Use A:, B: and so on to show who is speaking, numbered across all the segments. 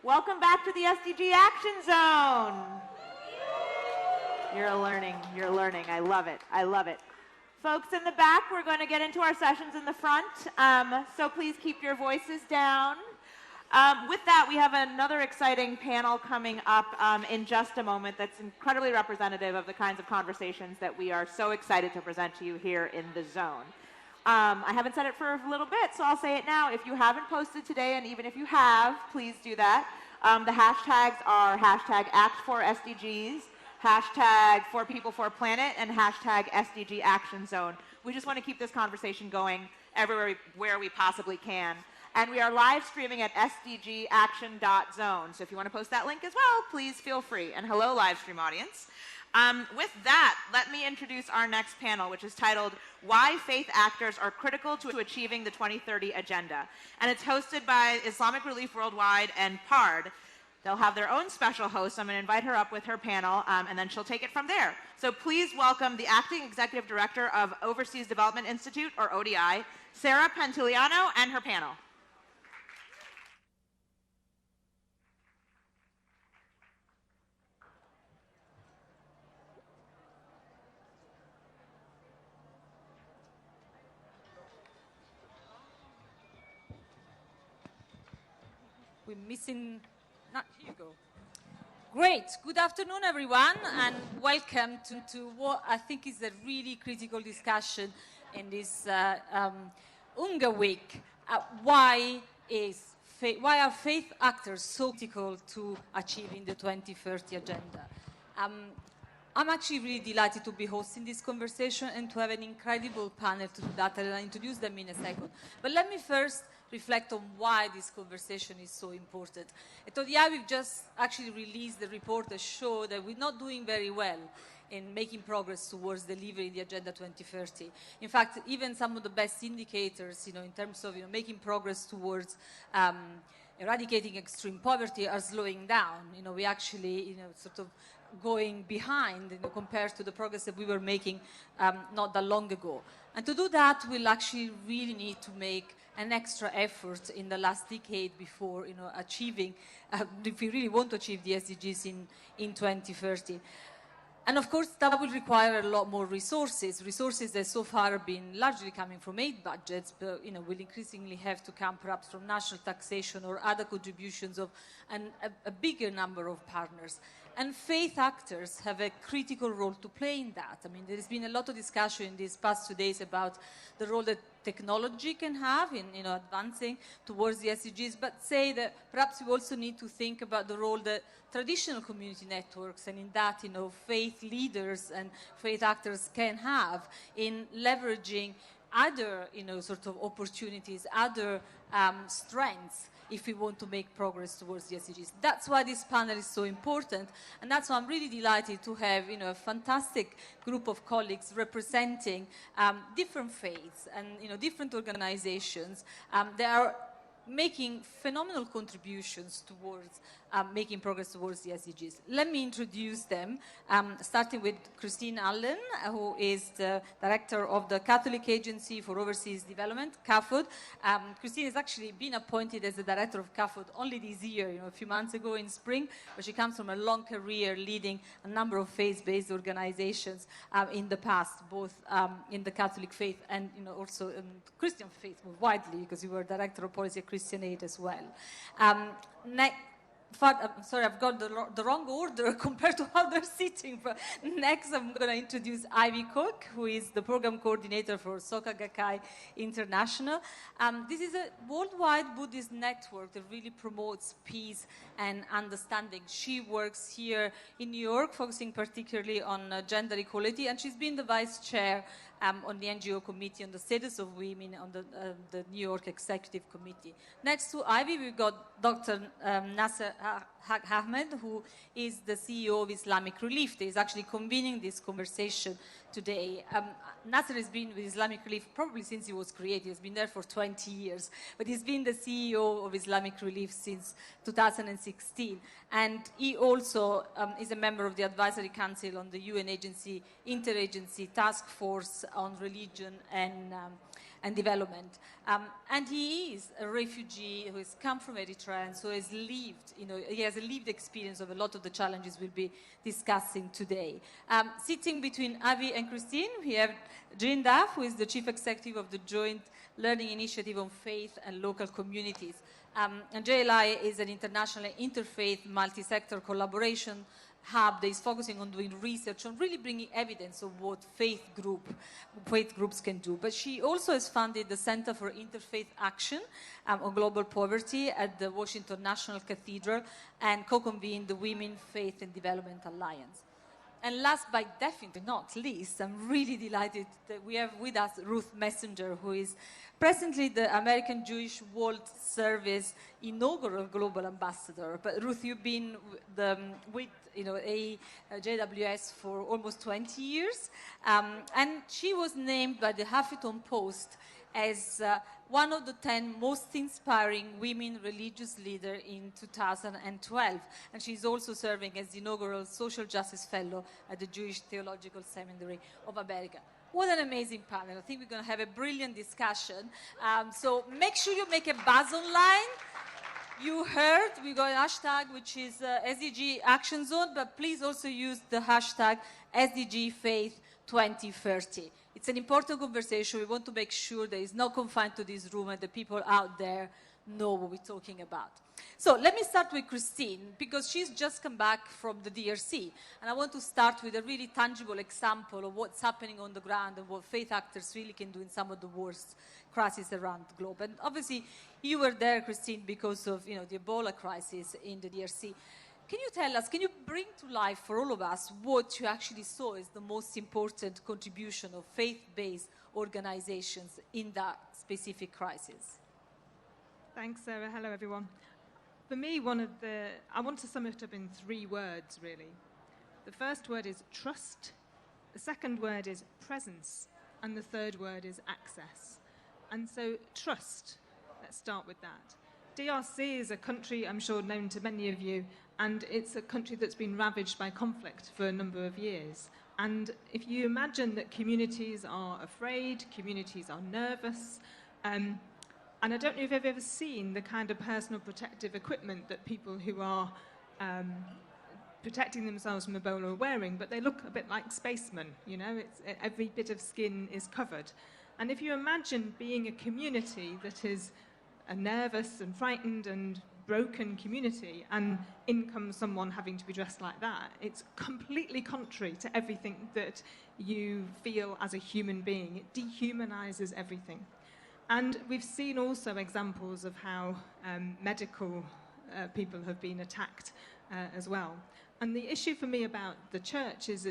A: Welcome back to the SDG Action Zone. You're learning. I love it. Folks in the back, we're going to get into our sessions in the front, so please keep your voices down. With that, we have another exciting panel coming up in just a moment that's incredibly representative of the kinds of conversations that we are so excited to present to you here in the zone. I haven't said it for a little bit, so I'll say it now. If you haven't posted today, and even if you have, please do that. The hashtags are hashtag Act4SDGs, hashtag 4People4Planet, and hashtag SDG Action Zone. We just want to keep this conversation going everywhere where we possibly can. And we are live streaming at sdgaction.zone. So if you want to post that link as well, please feel free. And hello, live stream audience. With that, let me introduce our next panel, which is titled Why Faith Actors Are Critical to Achieving the 2030 Agenda. And it's hosted by Islamic Relief Worldwide and PARD. They'll have their own special host. I'm going to invite her up with her panel, and then she'll take it from there. So please welcome the Acting Executive Director of Overseas Development Institute, or ODI, Sarah Pantiliano, and her panel.
B: We're missing, here you go. Great, good afternoon everyone, and welcome to what I think is a really critical discussion in this UNGA week. Why are faith actors so critical to achieving the 2030 agenda? I'm actually really delighted to be hosting this conversation and to have an incredible panel to do that, and I'll introduce them in a second. But let me first reflect on why this conversation is so important. At ODI, we've just actually released the report that showed that we're not doing very well in making progress towards delivering the Agenda 2030. In fact, even some of the best indicators, in terms of making progress towards eradicating extreme poverty are slowing down. We actually, sort of going behind compared to the progress that we were making not that long ago. And to do that, we'll actually really need to make an extra effort in the last decade before achieving, if we really want to achieve the SDGs in 2030. And of course, that will require a lot more resources that so far have been largely coming from aid budgets, but will increasingly have to come perhaps from national taxation or other contributions of a bigger number of partners. And faith actors have a critical role to play in that. I mean, there's been a lot of discussion in these past 2 days about the role that technology can have in advancing towards the SDGs, but say that perhaps we also need to think about the role that traditional community networks, and in that faith leaders and faith actors can have in leveraging other sort of opportunities, other strengths, if we want to make progress towards the SDGs. That's why this panel is so important, and that's why I'm really delighted to have a fantastic group of colleagues representing different faiths and different organizations that are making phenomenal contributions towards making progress towards the SDGs. Let me introduce them, starting with Christine Allen, who is the director of the Catholic Agency for Overseas Development, CAFOD. Christine has actually been appointed as the director of CAFOD only this year, a few months ago in spring, but she comes from a long career leading a number of faith-based organizations in the past, both in the Catholic faith and also in Christian faith more widely, because you were director of policy at Christian Aid as well. Sorry, I've got the wrong order compared to how they're sitting. But next, I'm going to introduce Ivy Cook, who is the program coordinator for Soka Gakkai International. This is a worldwide Buddhist network that really promotes peace and understanding. She works here in New York, focusing particularly on gender equality, and she's been the vice chair on the NGO committee on the status of women on the New York Executive Committee. Next to Ivy, we've got Dr. Nasser Ahmed, who is the CEO of Islamic Relief. He is actually convening this conversation today. Nasser has been with Islamic Relief probably since he was created. He's been there for 20 years, but he's been the CEO of Islamic Relief since 2016. And he also is a member of the Advisory Council on the UN Agency Interagency Task Force on Religion and and development. And he is a refugee who has come from Eritrea, and so has lived, he has a lived experience of a lot of the challenges we'll be discussing today. Sitting between Avi and Christine, we have Jean Duff, who is the Chief Executive of the Joint Learning Initiative on Faith and Local Communities. And JLI is an international interfaith multi-sector collaboration hub that is focusing on doing research, on really bringing evidence of what faith groups can do. But she also has funded the Center for Interfaith Action on Global Poverty at the Washington National Cathedral and co-convened the Women, Faith and Development Alliance. And last but definitely not least, I'm really delighted that we have with us Ruth Messenger, who is presently the American Jewish World Service inaugural global ambassador. But Ruth, you've been with JWS for almost 20 years, and she was named by the Huffington Post as one of the 10 most inspiring women religious leaders in 2012. And she's also serving as the inaugural Social Justice Fellow at the Jewish Theological Seminary of America. What an amazing panel. I think we're going to have a brilliant discussion. So make sure you make a buzz online. You heard we got a hashtag which is SDG Action Zone, but please also use the hashtag SDG Faith 2030. It's an important conversation. We want to make sure that it's not confined to this room and the people out there know what we're talking about. So let me start with Christine, because she's just come back from the DRC. And I want to start with a really tangible example of what's happening on the ground and what faith actors really can do in some of the worst crises around the globe. And obviously, you were there, Christine, because of the Ebola crisis in the DRC. Can you tell us, can you bring to life for all of us what you actually saw as the most important contribution of faith-based organizations in that specific crisis?
C: Thanks, Sarah. Hello, everyone. For me, I want to sum it up in 3 words, really. The first word is trust, the second word is presence, and the third word is access. And so, trust, let's start with that. DRC is a country, I'm sure, known to many of you, and it's a country that's been ravaged by conflict for a number of years. And if you imagine that communities are afraid, communities are nervous, and I don't know if you've ever seen the kind of personal protective equipment that people who are protecting themselves from Ebola are wearing, but they look a bit like spacemen, every bit of skin is covered. And if you imagine being a community that is a nervous and frightened and broken community, and in comes someone having to be dressed like that, it's completely contrary to everything that you feel as a human being. It dehumanizes everything. And we've seen also examples of how medical people have been attacked as well. And the issue for me about the church is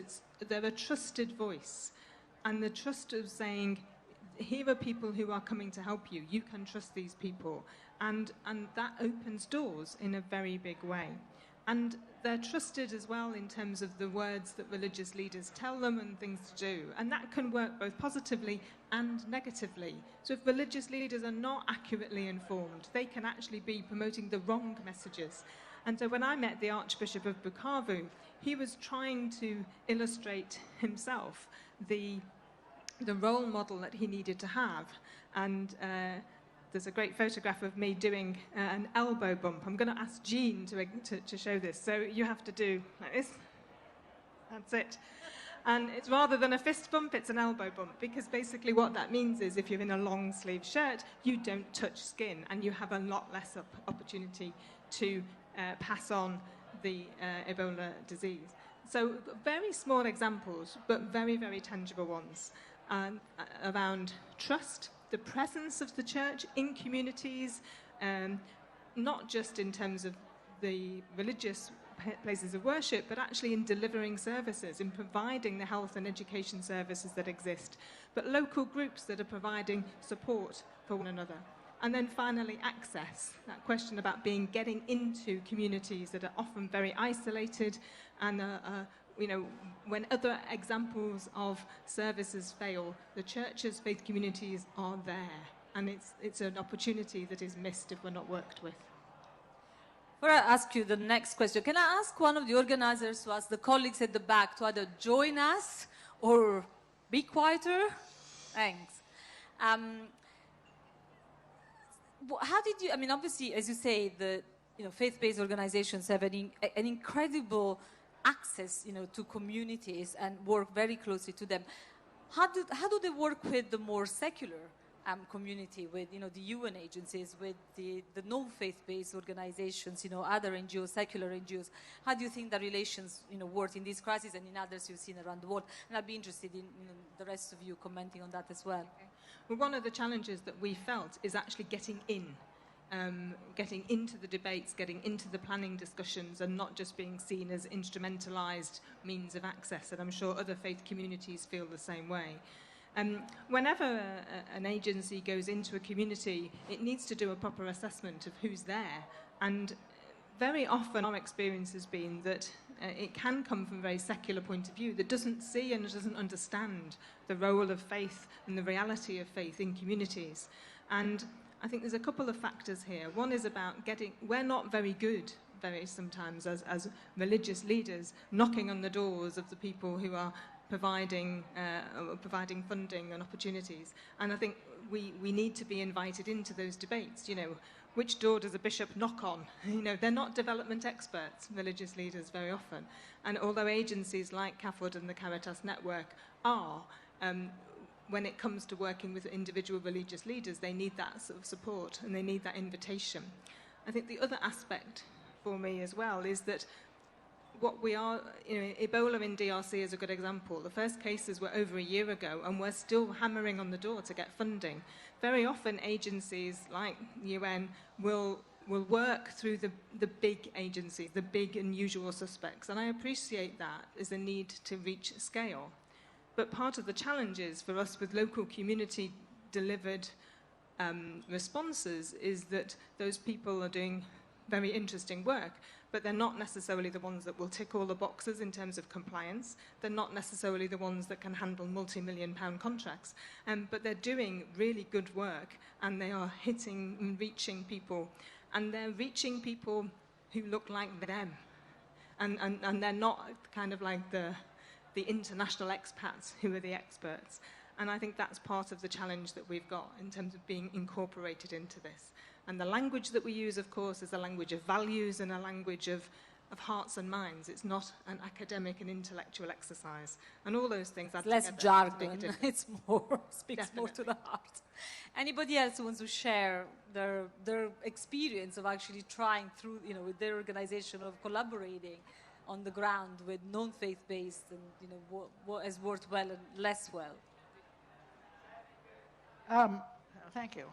C: they're a trusted voice, and the trust of saying, here are people who are coming to help you. You can trust these people. And that opens doors in a very big way. And they're trusted as well in terms of the words that religious leaders tell them and things to do. And that can work both positively and negatively. So if religious leaders are not accurately informed, they can actually be promoting the wrong messages. And so when I met the Archbishop of Bukavu, he was trying to illustrate himself the role model that he needed to have. And there's a great photograph of me doing an elbow bump. I'm going to ask Jean to show this. So you have to do like this. That's it. And it's rather than a fist bump, it's an elbow bump, because basically what that means is if you're in a long sleeve shirt, you don't touch skin, and you have a lot less opportunity to pass on the Ebola disease. So very small examples, but very, very tangible ones around trust, the presence of the church in communities, not just in terms of the religious places of worship, but actually in delivering services, in providing the health and education services that exist, but local groups that are providing support for one another. And then finally, access, that question about getting into communities that are often very isolated, and when other examples of services fail, the church's faith communities are there, and it's an opportunity that is missed if we're not worked with.
B: Before I ask you the next question, can I ask one of the organizers to ask the colleagues at the back to either join us or be quieter? Thanks. how did you? I mean, obviously, as you say, the faith-based organizations have an incredible access, to communities and work very closely to them. How do they work with the more secular community, with the UN agencies, with the non-faith-based organizations, other NGOs, secular NGOs? How do you think the relations work in this crisis and in others you've seen around the world? And I'd be interested in the rest of you commenting on that as well.
C: Okay. Well, one of the challenges that we felt is actually getting into the debates, getting into the planning discussions, and not just being seen as instrumentalized means of access. And I'm sure other faith communities feel the same way. Whenever an agency goes into a community, it needs to do a proper assessment of who's there. And very often our experience has been that it can come from a very secular point of view that doesn't see and doesn't understand the role of faith and the reality of faith in communities. And I think there's a couple of factors here. One is about we're not very good sometimes as religious leaders knocking on the doors of the people who are providing funding and opportunities. And I think we need to be invited into those debates. Which door does a bishop knock on? They're not development experts, religious leaders, very often. And although agencies like CAFOD and the Caritas Network are, when it comes to working with individual religious leaders, they need that sort of support and they need that invitation. I think the other aspect for me as well is that what we are, Ebola in DRC is a good example. The first cases were over a year ago and we're still hammering on the door to get funding. Very often agencies like UN will work through the big agencies, the big and usual suspects. And I appreciate that as a need to reach scale. But part of the challenge is for us with local community delivered responses is that those people are doing very interesting work, but they're not necessarily the ones that will tick all the boxes in terms of compliance. They're not necessarily the ones that can handle multi-million-pound contracts, but they're doing really good work, and they are hitting and reaching people, and they're reaching people who look like them, and they're not kind of like the international expats who are the experts. And I think that's part of the challenge that we've got in terms of being incorporated into this. And the language that we use, of course, is a language of values and a language of hearts and minds. It's not an academic and intellectual exercise. And all those things add
B: less
C: together.
B: jargon. It's more, speaks more to the heart. Anybody else who wants to share their experience of actually trying through, with their organization, of collaborating on the ground with non-faith-based, and what has worked well and less well?
D: Thank you.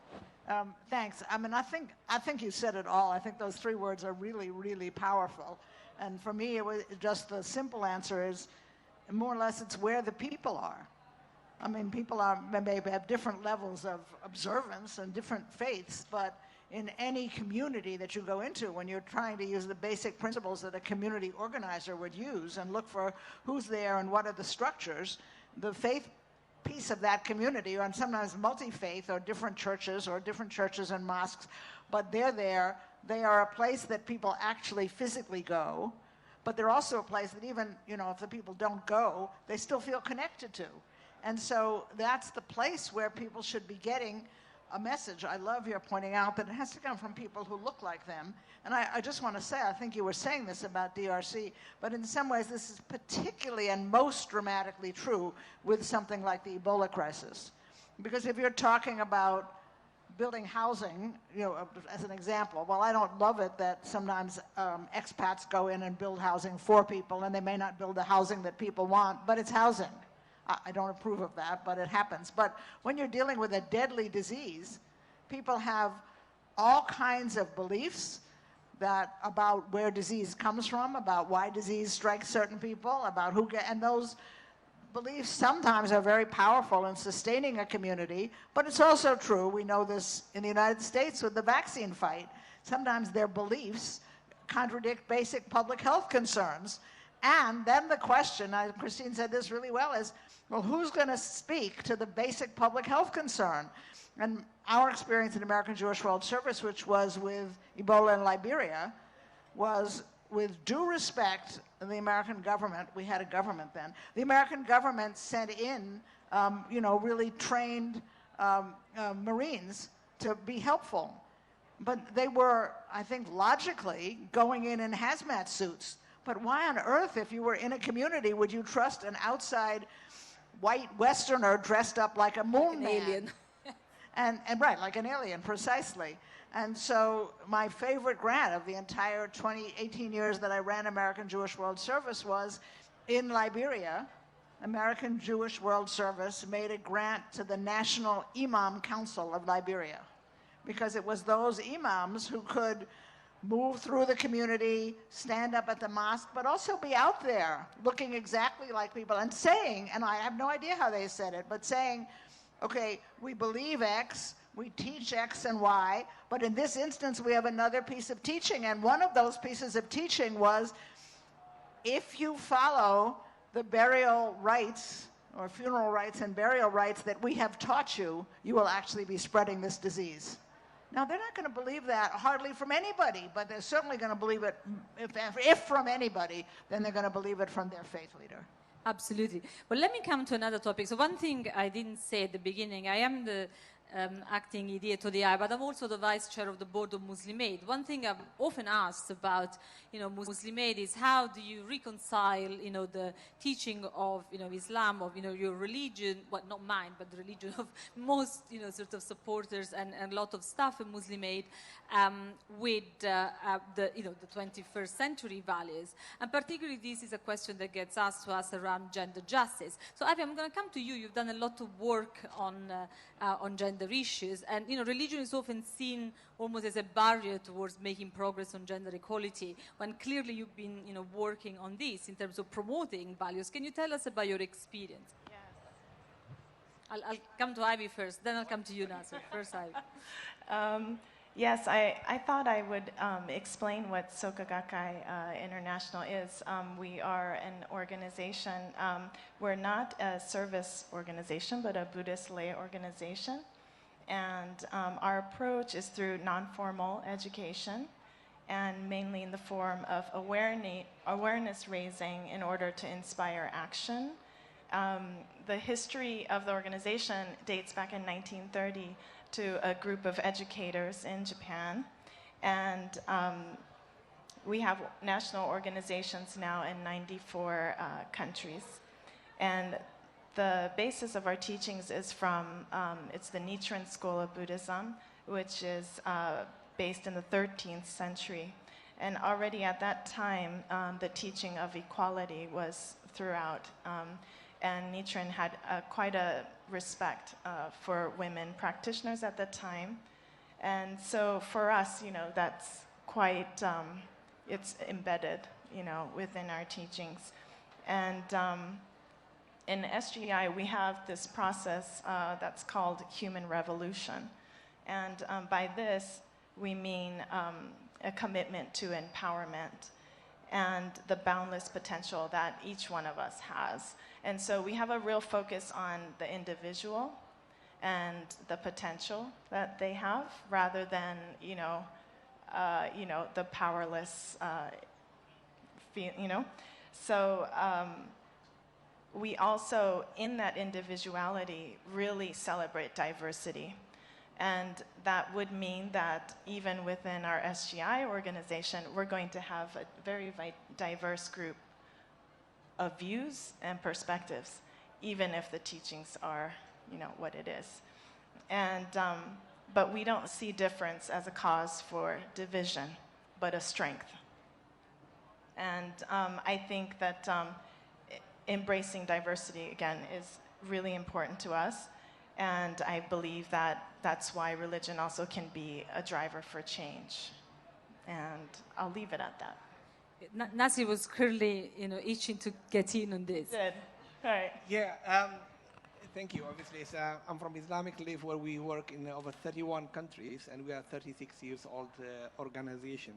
D: Thanks. I mean, I think you said it all. I think those three words are really, really powerful. And for me, it was just the simple answer is, more or less, it's where the people are. I mean, people maybe have different levels of observance and different faiths, but in any community that you go into, when you're trying to use the basic principles that a community organizer would use and look for who's there and what are the structures, the faith piece of that community, and sometimes multi-faith or different churches and mosques, but they're there. They are a place that people actually physically go, but they're also a place that even, if the people don't go, they still feel connected to. And so that's the place where people should be getting a message. I love your pointing out that it has to come from people who look like them. And I just want to say, I think you were saying this about DRC, but in some ways this is particularly and most dramatically true with something like the Ebola crisis. Because if you're talking about building housing, as an example, well, I don't love it that sometimes expats go in and build housing for people, and they may not build the housing that people want, but it's housing. I don't approve of that, but it happens. But when you're dealing with a deadly disease, people have all kinds of beliefs about where disease comes from, about why disease strikes certain people, about and those beliefs sometimes are very powerful in sustaining a community, but it's also true, we know this in the United States with the vaccine fight, sometimes their beliefs contradict basic public health concerns. And then the question, Christine said this really well, is, well, who's going to speak to the basic public health concern? And our experience in American Jewish World Service, which was with Ebola in Liberia, was with due respect of the American government. We had a government then. The American government sent in, really trained Marines to be helpful. But they were, I think, logically going in hazmat suits. But why on earth, if you were in a community, would you trust an outside white Westerner dressed up like a moon man?
B: alien.
D: And right, like an alien, precisely. And so my favorite grant of the entire 18 years that I ran American Jewish World Service was in Liberia. American Jewish World Service made a grant to the National Imam Council of Liberia, because it was those imams who could move through the community, stand up at the mosque, but also be out there looking exactly like people and saying, and I have no idea how they said it, but saying, okay, we believe X, we teach X and Y, but in this instance we have another piece of teaching, and one of those pieces of teaching was, if you follow the burial rites or funeral rites and burial rites that we have taught you, you will actually be spreading this disease. Now, they're not going to believe that hardly from anybody, but they're certainly going to believe it, if from anybody, then they're going to believe it from their faith leader.
B: Absolutely. Well, let me come to another topic. So one thing I didn't say at the beginning, I am the acting EDA to the eye, but I'm also the vice chair of the board of Muslim Aid. One thing I've often asked about, Muslim Aid is how do you reconcile, the teaching of, Islam, of, your religion, well, not mine, but the religion of most, sort of supporters and a lot of staff in Muslim Aid with the 21st century values. And particularly this is a question that gets asked to us around gender justice. So Avi, I'm going to come to you. You've done a lot of work on gender issues, and religion is often seen almost as a barrier towards making progress on gender equality, when clearly you've been working on this in terms of promoting values. Can you tell us about your experience?
E: Yes.
B: I'll come to Ivy first, then I'll come to you, Nasser. First, Ivy.
E: Yes, I thought I would explain what Soka Gakkai International is. We are an organization. We're not a service organization, but a Buddhist lay organization. And our approach is through non-formal education, and mainly in the form of awareness raising in order to inspire action. The history of the organization dates back in 1930 to a group of educators in Japan, and we have national organizations now in 94 countries. And the basis of our teachings is from, it's the Nichiren School of Buddhism, which is based in the 13th century. And already at that time, the teaching of equality was throughout. And Nichiren had quite a respect for women practitioners at the time. And so for us, that's quite, it's embedded, within our teachings. And in SGI, we have this process that's called human revolution. And by this, we mean a commitment to empowerment and the boundless potential that each one of us has. And so we have a real focus on the individual and the potential that they have, rather than, the powerless, So we also, in that individuality, really celebrate diversity. And that would mean that even within our SGI organization, we're going to have a very diverse group of views and perspectives, even if the teachings are, what it is. And, but we don't see difference as a cause for division, but a strength. And I think that embracing diversity, again, is really important to us. And I believe that that's why religion also can be a driver for change. And I'll leave it at that.
B: Nasi was clearly, itching to get in on this.
E: Good. All right.
F: Yeah, thank you. Obviously, I'm from Islamic Relief, where we work in over 31 countries, and we are a 36 years old organization.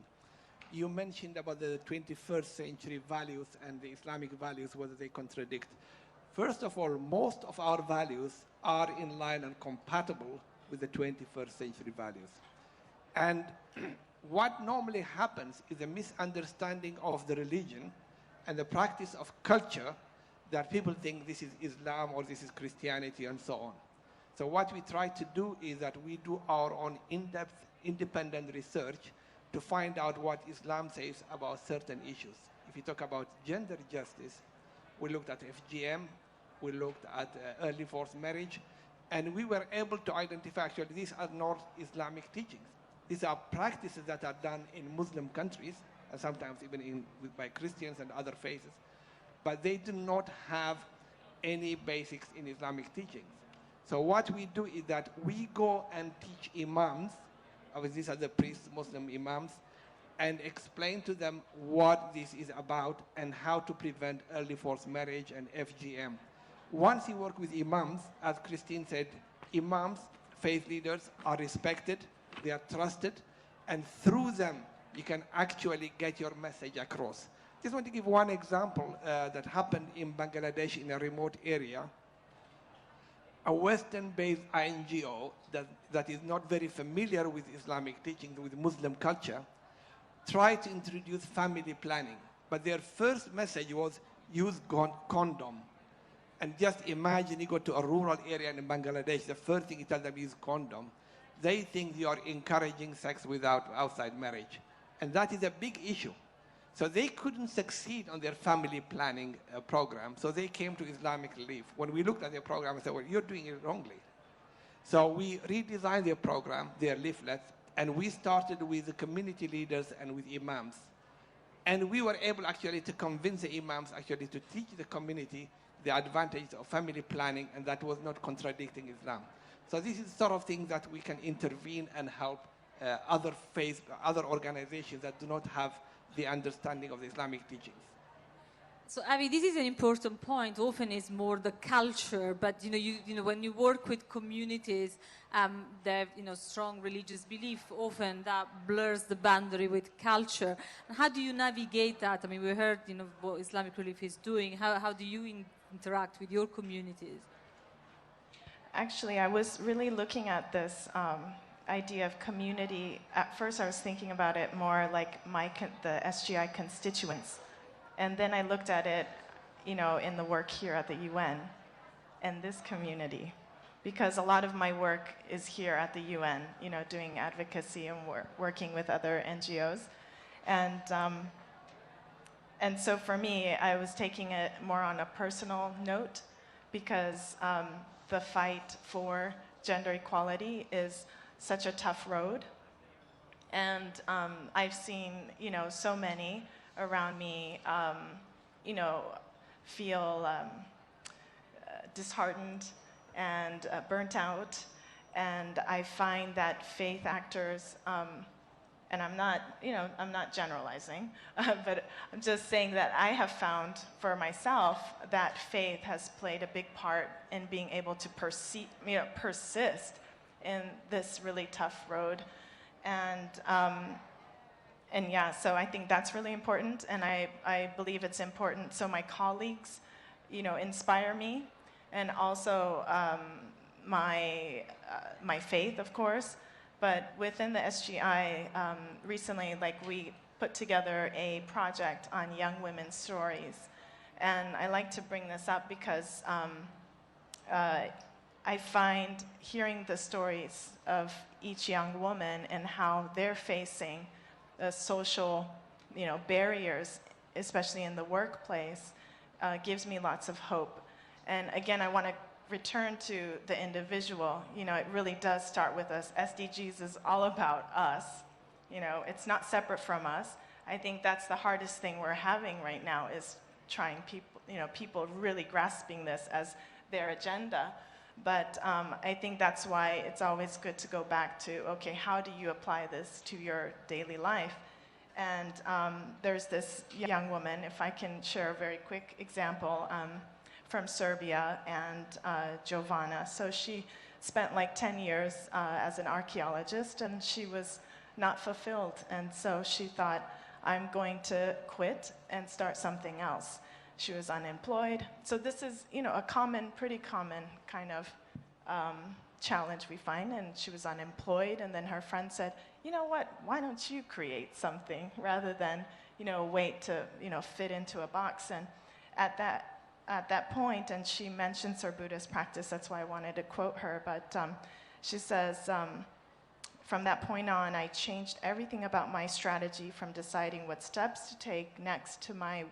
F: You mentioned about the 21st century values and the Islamic values, whether they contradict. First of all, most of our values are in line and compatible with the 21st century values. And what normally happens is a misunderstanding of the religion and the practice of culture, that people think this is Islam or this is Christianity and so on. So what we try to do is that we do our own in-depth independent research to find out what Islam says about certain issues. If you talk about gender justice, we looked at FGM, we looked at early forced marriage, and we were able to identify actually these are not Islamic teachings. These are practices that are done in Muslim countries, and sometimes even by Christians and other faiths, but they do not have any basics in Islamic teachings. So what we do is that we go and teach imams, obviously these are the priests, Muslim imams, and explain to them what this is about and how to prevent early forced marriage and FGM. Once you work with imams, as Christine said, imams, faith leaders are respected, they are trusted, and through them you can actually get your message across. Just want to give one example that happened in Bangladesh in a remote area. A Western-based NGO that is not very familiar with Islamic teachings, with Muslim culture, tried to introduce family planning. But their first message was use condom. And just imagine you go to a rural area in Bangladesh, the first thing you tell them is condom. They think you are encouraging sex outside marriage. And that is a big issue. So they couldn't succeed on their family planning program, so they came to Islamic Relief. When we looked at their program, I said, well, you're doing it wrongly. So we redesigned their program, their leaflets, and we started with the community leaders and with imams. And we were able actually to convince the imams actually to teach the community the advantages of family planning, and that was not contradicting Islam. So this is the sort of thing that we can intervene and help other faiths, other organizations that do not have the understanding of the Islamic teachings.
B: So, Avi, this is an important point. Often it's more the culture, but you know, when you work with communities that have strong religious belief, often that blurs the boundary with culture. And how do you navigate that? I mean, we heard what Islamic Relief is doing. How do you interact with your communities?
E: Actually, I was really looking at this idea of community. At first, I was thinking about it more like the SGI constituents. And then I looked at it, in the work here at the UN and this community. Because a lot of my work is here at the UN, doing advocacy and working with other NGOs. And so for me, I was taking it more on a personal note because the fight for gender equality is such a tough road. And I've seen, so many around me, feel disheartened and burnt out. And I find that faith actors, and I'm not generalizing, but I'm just saying that I have found for myself that faith has played a big part in being able to persist in this really tough road. And yeah, so I think that's really important, and I believe it's important so my colleagues, inspire me, and also my faith, of course. But within the SGI, recently, we put together a project on young women's stories, and I like to bring this up because I find hearing the stories of each young woman and how they're facing the social, barriers, especially in the workplace, gives me lots of hope. And again, I want to return to the individual. It really does start with us. SDGs is all about us. It's not separate from us. I think that's the hardest thing we're having right now is trying people really grasping this as their agenda. But I think that's why it's always good to go back to, okay, how do you apply this to your daily life? And there's this young woman, if I can share a very quick example, from Serbia, and Giovanna. So she spent 10 years as an archaeologist, and she was not fulfilled. And so she thought, I'm going to quit and start something else. She was unemployed. So this is, a pretty common kind of challenge we find. And she was unemployed, and then her friend said, you know what, why don't you create something rather than, wait to, fit into a box. And at that point, and she mentions her Buddhist practice, that's why I wanted to quote her, but she says, From that point on, I changed everything about my strategy, from deciding what steps to take next to my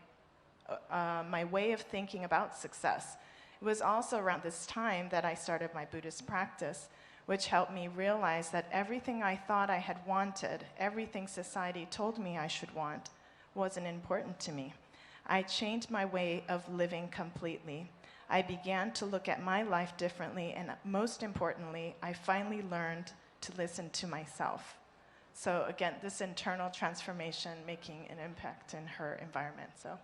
E: way of thinking about success. It was also around this time that I started my Buddhist practice, which helped me realize that everything I thought I had wanted, everything society told me I should want, wasn't important to me. I changed my way of living completely. I began to look at my life differently, and most importantly, I finally learned to listen to myself. So again, this internal transformation making an impact in her environment. So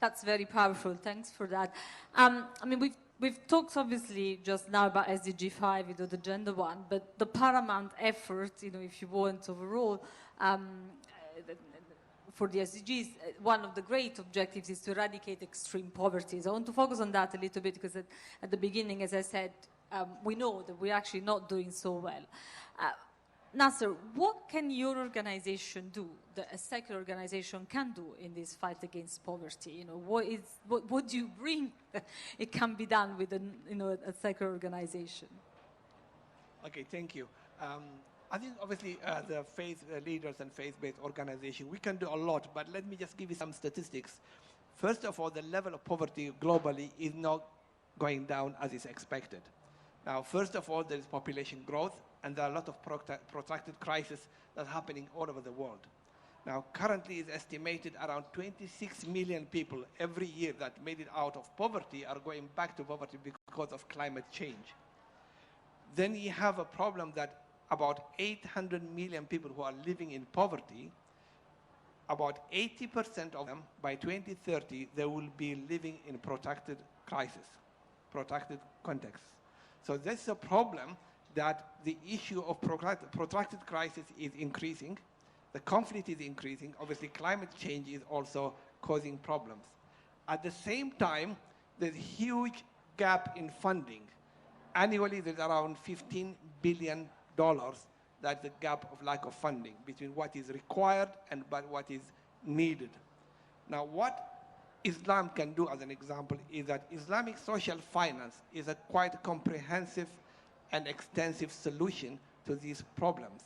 B: that's very powerful. Thanks for that. I mean, we've talked obviously just now about SDG 5, the gender one, but the paramount effort, if you want overall, for the SDGs, one of the great objectives is to eradicate extreme poverty. So I want to focus on that a little bit because at the beginning, as I said, we know that we're actually not doing so well. Nasser, what can your organization do, that a secular organization can do in this fight against poverty? What do you bring that it can be done with a secular organization?
F: Okay, thank you. I think obviously the faith leaders and faith-based organization, we can do a lot, but let me just give you some statistics. First of all, the level of poverty globally is not going down as is expected. Now, first of all, there is population growth, and there are a lot of protracted crises that are happening all over the world. Now, currently it's estimated around 26 million people every year that made it out of poverty are going back to poverty because of climate change. Then you have a problem that about 800 million people who are living in poverty, about 80% of them, by 2030, they will be living in protracted crisis, protracted contexts. So that's a problem that the issue of protracted crisis is increasing. The conflict is increasing. Obviously, climate change is also causing problems. At the same time, there's a huge gap in funding. Annually, there's around $15 billion. That's the gap of lack of funding between what is required and what is needed. Now, what Islam can do, as an example, is that Islamic social finance is a quite comprehensive and extensive solution to these problems.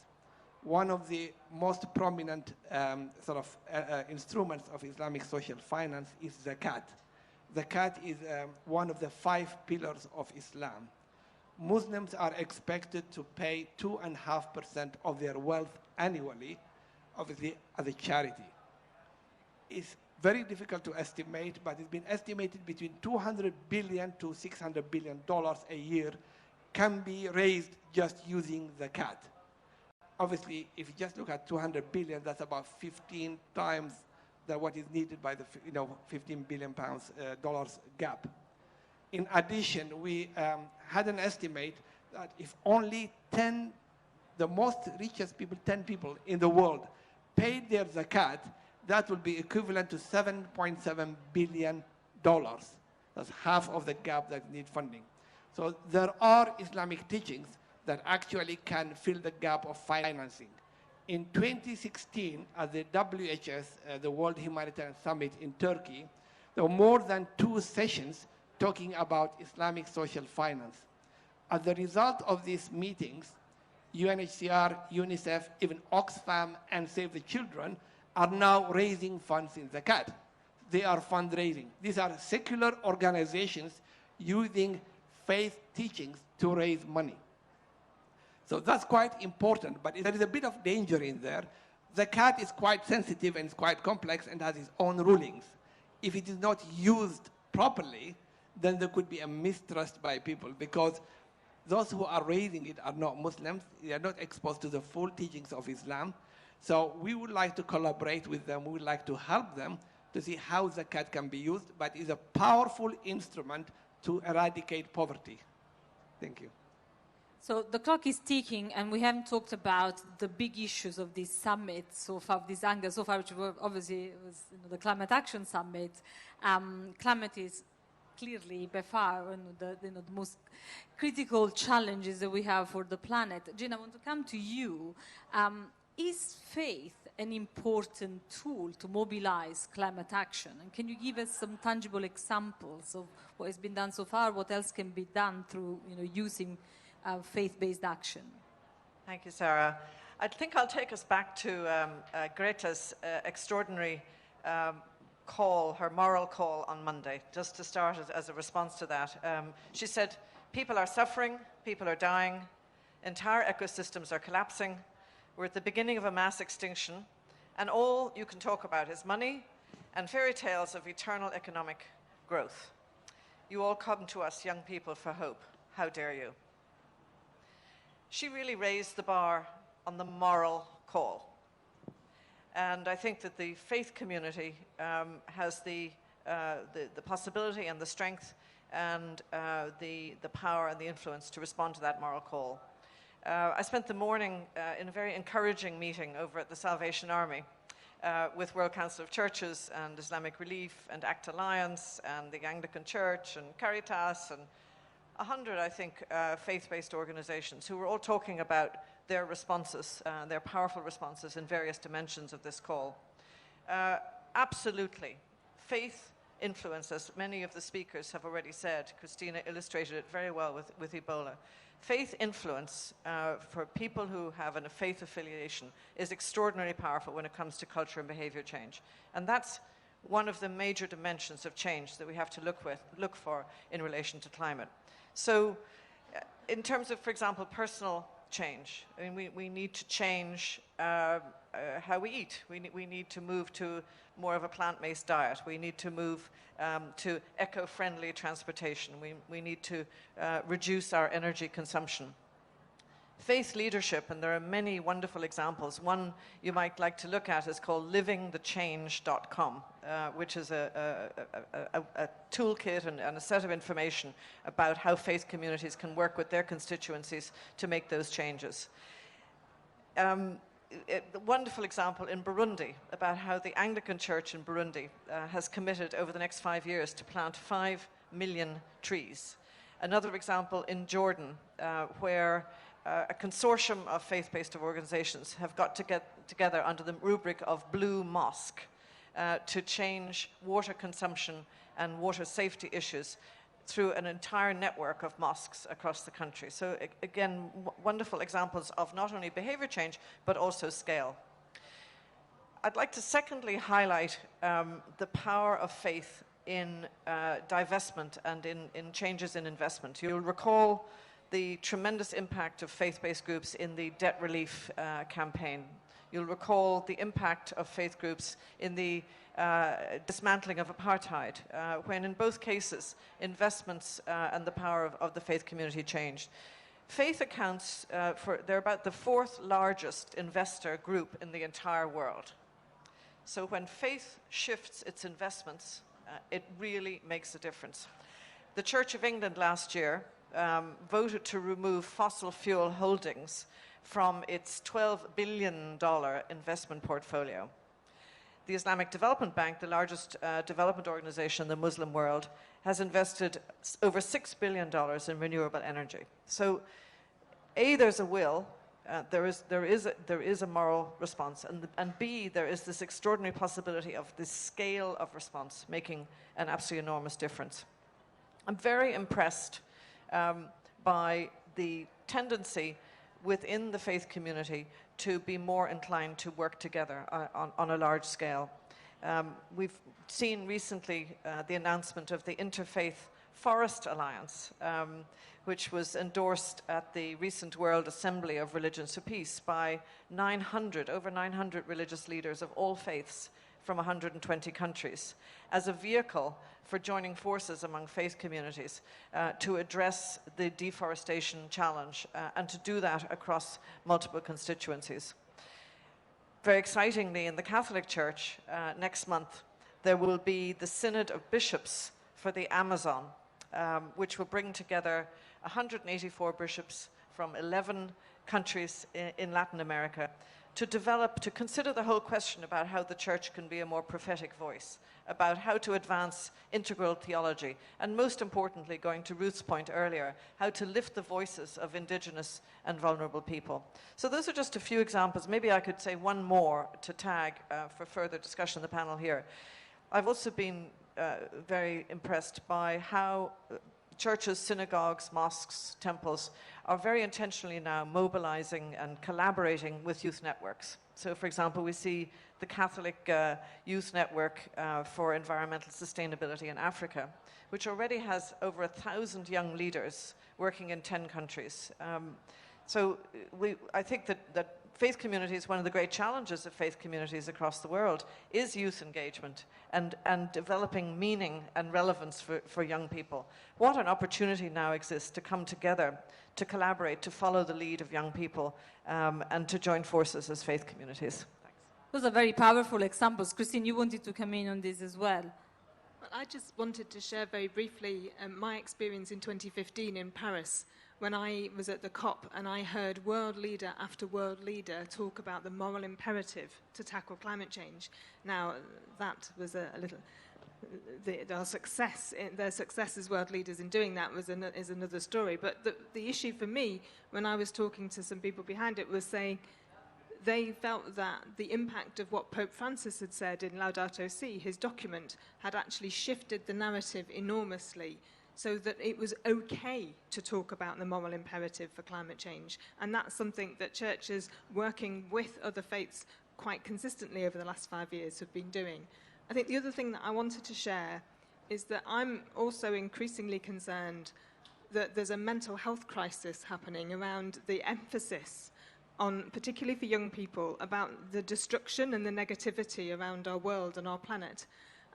F: One of the most prominent instruments of Islamic social finance is zakat. Zakat is one of the 5 pillars of Islam. Muslims are expected to pay 2.5% of their wealth annually, obviously as a charity. It's very difficult to estimate, but it's been estimated between $200 billion to $600 billion a year can be raised just using zakat. Obviously, if you just look at 200 billion, that's about 15 times what is needed by the 15 billion dollars gap. In addition, we had an estimate that if only the most richest people, 10 people in the world, paid their zakat, that would be equivalent to $7.7 billion. That's half of the gap that need funding. So there are Islamic teachings that actually can fill the gap of financing. In 2016, at the WHS, the World Humanitarian Summit in Turkey, there were more than 2 sessions talking about Islamic social finance. As a result of these meetings, UNHCR, UNICEF, even Oxfam, and Save the Children are now raising funds in zakat. They are fundraising. These are secular organizations using faith teachings to raise money. So that's quite important, but there is a bit of danger in there. Zakat is quite sensitive and it's quite complex and has its own rulings. If it is not used properly, then there could be a mistrust by people because those who are raising it are not Muslims. They are not exposed to the full teachings of Islam. So we would like to collaborate with them. We would like to help them to see how zakat can be used, but it's a powerful instrument to eradicate poverty. Thank you.
B: So the clock is ticking, and we haven't talked about the big issues of this summit so far, this angle so far, which were obviously was the Climate Action Summit. Climate is clearly by far one of the most critical challenges that we have for the planet. Gina, I want to come to you. Is faith an important tool to mobilize climate action? And can you give us some tangible examples of what has been done so far? What else can be done through using faith-based action?
G: Thank you, Sarah. I think I'll take us back to Greta's extraordinary call, her moral call on Monday, just to start as a response to that. She said, people are suffering, people are dying, entire ecosystems are collapsing, we're at the beginning of a mass extinction, and all you can talk about is money and fairy tales of eternal economic growth. You all come to us, young people, for hope. How dare you? She really raised the bar on the moral call. And I think that the faith community has the possibility and the strength and the power and the influence to respond to that moral call. I spent the morning in a very encouraging meeting over at the Salvation Army with World Council of Churches and Islamic Relief and ACT Alliance and the Anglican Church and Caritas and 100, I think, faith-based organizations who were all talking about their responses, their powerful responses in various dimensions of this call. Absolutely. Faith influence, as many of the speakers have already said. Christina illustrated it very well with Ebola. Faith influence for people who have a faith affiliation is extraordinarily powerful when it comes to culture and behavior change. And that's one of the major dimensions of change that we have to look for in relation to climate. So in terms of, for example, personal change, I mean, we need to change how we eat. We need to move to more of a plant-based diet. We need to move to eco-friendly transportation. We need to reduce our energy consumption. Faith leadership, and there are many wonderful examples. One you might like to look at is called livingthechange.com, which is a toolkit and a set of information about how faith communities can work with their constituencies to make those changes. A wonderful example in Burundi about how the Anglican Church in Burundi has committed over the next 5 years to plant 5 million trees. Another example in Jordan, where a consortium of faith-based organizations have got to get together under the rubric of Blue Mosque to change water consumption and water safety issues through an entire network of mosques across the country. So again, wonderful examples of not only behavior change, but also scale. I'd like to secondly highlight the power of faith in divestment and in changes in investment. You'll recall the tremendous impact of faith-based groups in the debt relief campaign. You'll recall the impact of faith groups in the dismantling of apartheid, when in both cases, investments and the power of the faith community changed. Faith accounts they're about the 4th largest investor group in the entire world. So when faith shifts its investments, it really makes a difference. The Church of England last year voted to remove fossil fuel holdings from its $12 billion investment portfolio. The Islamic Development Bank, the largest development organization in the Muslim world, has invested over $6 billion in renewable energy. So, A, there's a will, there is a moral response, and B, there is this extraordinary possibility of this scale of response making an absolutely enormous difference. I'm very impressed by the tendency within the faith community to be more inclined to work together on a large scale. We've seen recently the announcement of the Interfaith Forest Alliance, which was endorsed at the recent World Assembly of Religions for Peace by over 900 religious leaders of all faiths from 120 countries, as a vehicle for joining forces among faith communities to address the deforestation challenge and to do that across multiple constituencies. Very excitingly, in the Catholic Church next month, there will be the Synod of Bishops for the Amazon, which will bring together 184 bishops from 11 countries in Latin America to consider the whole question about how the church can be a more prophetic voice, about how to advance integral theology, and most importantly, going to Ruth's point earlier, how to lift the voices of indigenous and vulnerable people. So those are just a few examples. Maybe I could say one more to tag for further discussion in the panel here. I've also been very impressed by how churches, synagogues, mosques, temples are very intentionally now mobilizing and collaborating with youth networks. So, for example, we see the Catholic Youth Network for Environmental Sustainability in Africa, which already has over 1,000 young leaders working in 10 countries. I think that faith communities, one of the great challenges of faith communities across the world is youth engagement and developing meaning and relevance for young people. What an opportunity now exists to come together, to collaborate, to follow the lead of young people, and to join forces as faith communities. Thanks.
B: Those are very powerful examples. Christine, you wanted to come in on this as well.
C: Well, I just wanted to share very briefly my experience in 2015 in Paris, when I was at the COP and I heard world leader after world leader talk about the moral imperative to tackle climate change. Now, that was their success as world leaders in doing that is another story. But the issue for me, when I was talking to some people behind it, was saying they felt that the impact of what Pope Francis had said in Laudato Si', his document, had actually shifted the narrative enormously, so that it was okay to talk about the moral imperative for climate change. And that's something that churches working with other faiths quite consistently over the last 5 years have been doing. I think the other thing that I wanted to share is that I'm also increasingly concerned that there's a mental health crisis happening around the emphasis on, particularly for young people, about the destruction and the negativity around our world and our planet.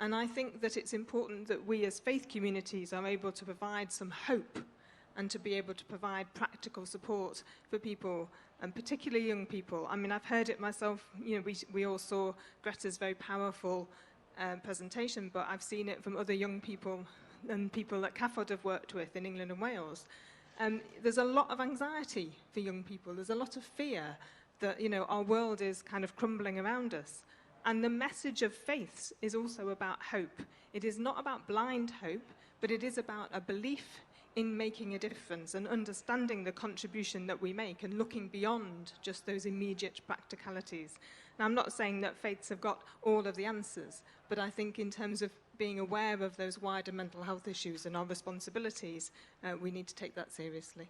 C: And I think that it's important that we as faith communities are able to provide some hope and to be able to provide practical support for people, and particularly young people. I mean, I've heard it myself. You know, we all saw Greta's very powerful presentation, but I've seen it from other young people and people that CAFOD have worked with in England and Wales. There's a lot of anxiety for young people. There's a lot of fear that, you know, our world is kind of crumbling around us. And the message of faith is also about hope. It is not about blind hope, but it is about a belief in making a difference and understanding the contribution that we make and looking beyond just those immediate practicalities. Now, I'm not saying that faiths have got all of the answers, but I think in terms of being aware of those wider mental health issues and our responsibilities, we need to take that seriously.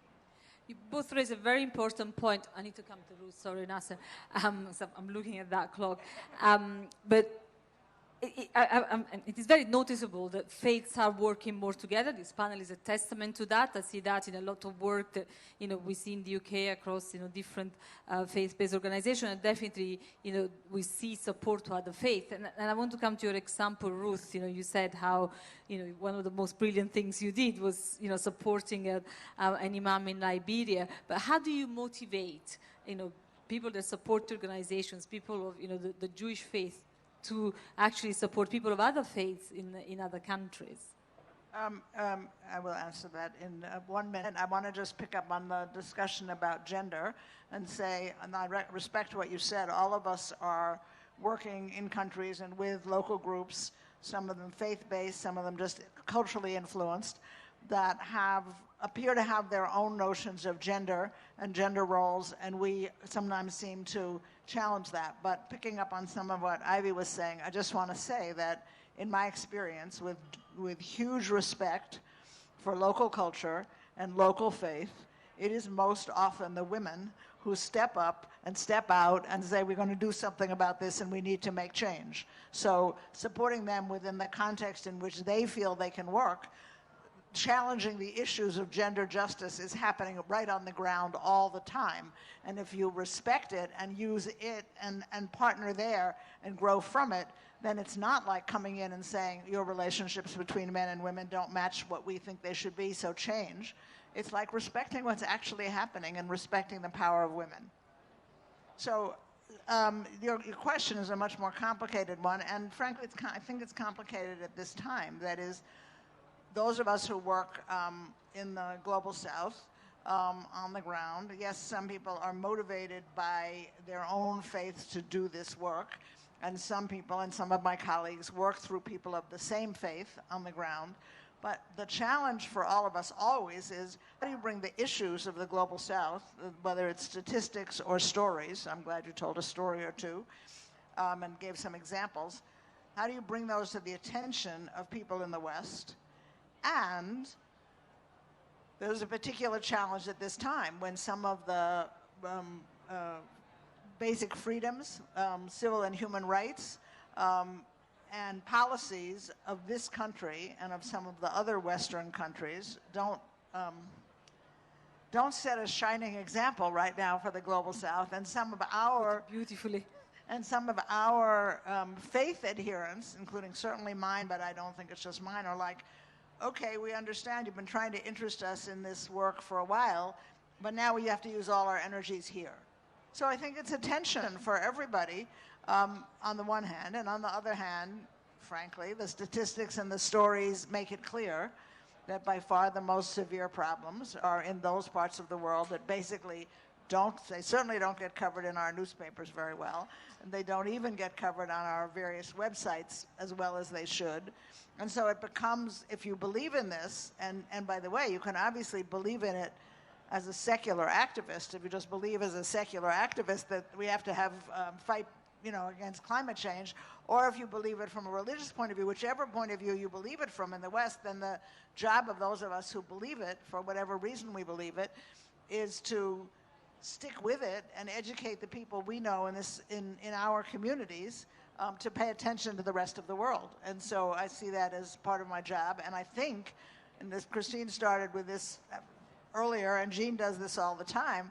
B: You both raise a very important point. I need to come to Ruth, sorry, Nasser. So I'm looking at that clock. But it is very noticeable that faiths are working more together. This panel is a testament to that. I see that in a lot of work that, you know, we see in the UK across, you know, different faith-based organizations. And definitely, you know, we see support to other faiths. And I want to come to your example, Ruth. You know, you said how, you know, one of the most brilliant things you did was, you know, supporting an imam in Liberia. But how do you motivate, you know, people that support organizations, people of, you know, the Jewish faith, to actually support people of other faiths in other countries?
D: I will answer that in 1 minute. I want to just pick up on the discussion about gender and say, and I respect what you said, all of us are working in countries and with local groups, some of them faith-based, some of them just culturally influenced, that appear to have their own notions of gender and gender roles, and we sometimes seem to challenge that. But picking up on some of what Ivy was saying, I just want to say that in my experience, with huge respect for local culture and local faith, it is most often the women who step up and step out and say, we're going to do something about this and we need to make change. So supporting them within the context in which they feel they can work, challenging the issues of gender justice is happening right on the ground all the time. And if you respect it and use it and partner there and grow from it, then it's not like coming in and saying your relationships between men and women don't match what we think they should be, so change. It's like respecting what's actually happening and respecting the power of women. So your question is a much more complicated one, and frankly, I think it's complicated at this time. That is, those of us who work in the global south on the ground, yes, some people are motivated by their own faiths to do this work, and some people and some of my colleagues work through people of the same faith on the ground. But the challenge for all of us always is, how do you bring the issues of the global south, whether it's statistics or stories? I'm glad you told a story or two and gave some examples. How do you bring those to the attention of people in the West and there's a particular challenge at this time when some of the basic freedoms, civil and human rights, and policies of this country and of some of the other Western countries don't set a shining example right now for the global South, and some of our
B: Beautifully.
D: and some of our faith adherents, including certainly mine, but I don't think it's just mine, are like, okay, we understand you've been trying to interest us in this work for a while, but now we have to use all our energies here. So I think it's a tension for everybody on the one hand, and on the other hand, frankly, the statistics and the stories make it clear that by far the most severe problems are in those parts of the world that basically they certainly don't get covered in our newspapers very well, and they don't even get covered on our various websites as well as they should. And so it becomes, if you believe in this, and by the way, you can obviously believe in it as a secular activist, if you just believe as a secular activist that we have to have fight against climate change, or if you believe it from a religious point of view, whichever point of view you believe it from in the West, then the job of those of us who believe it, for whatever reason we believe it, is to stick with it and educate the people we know in our communities to pay attention to the rest of the world. And so I see that as part of my job. And I think, and this, Christine started with this earlier, and Jean does this all the time,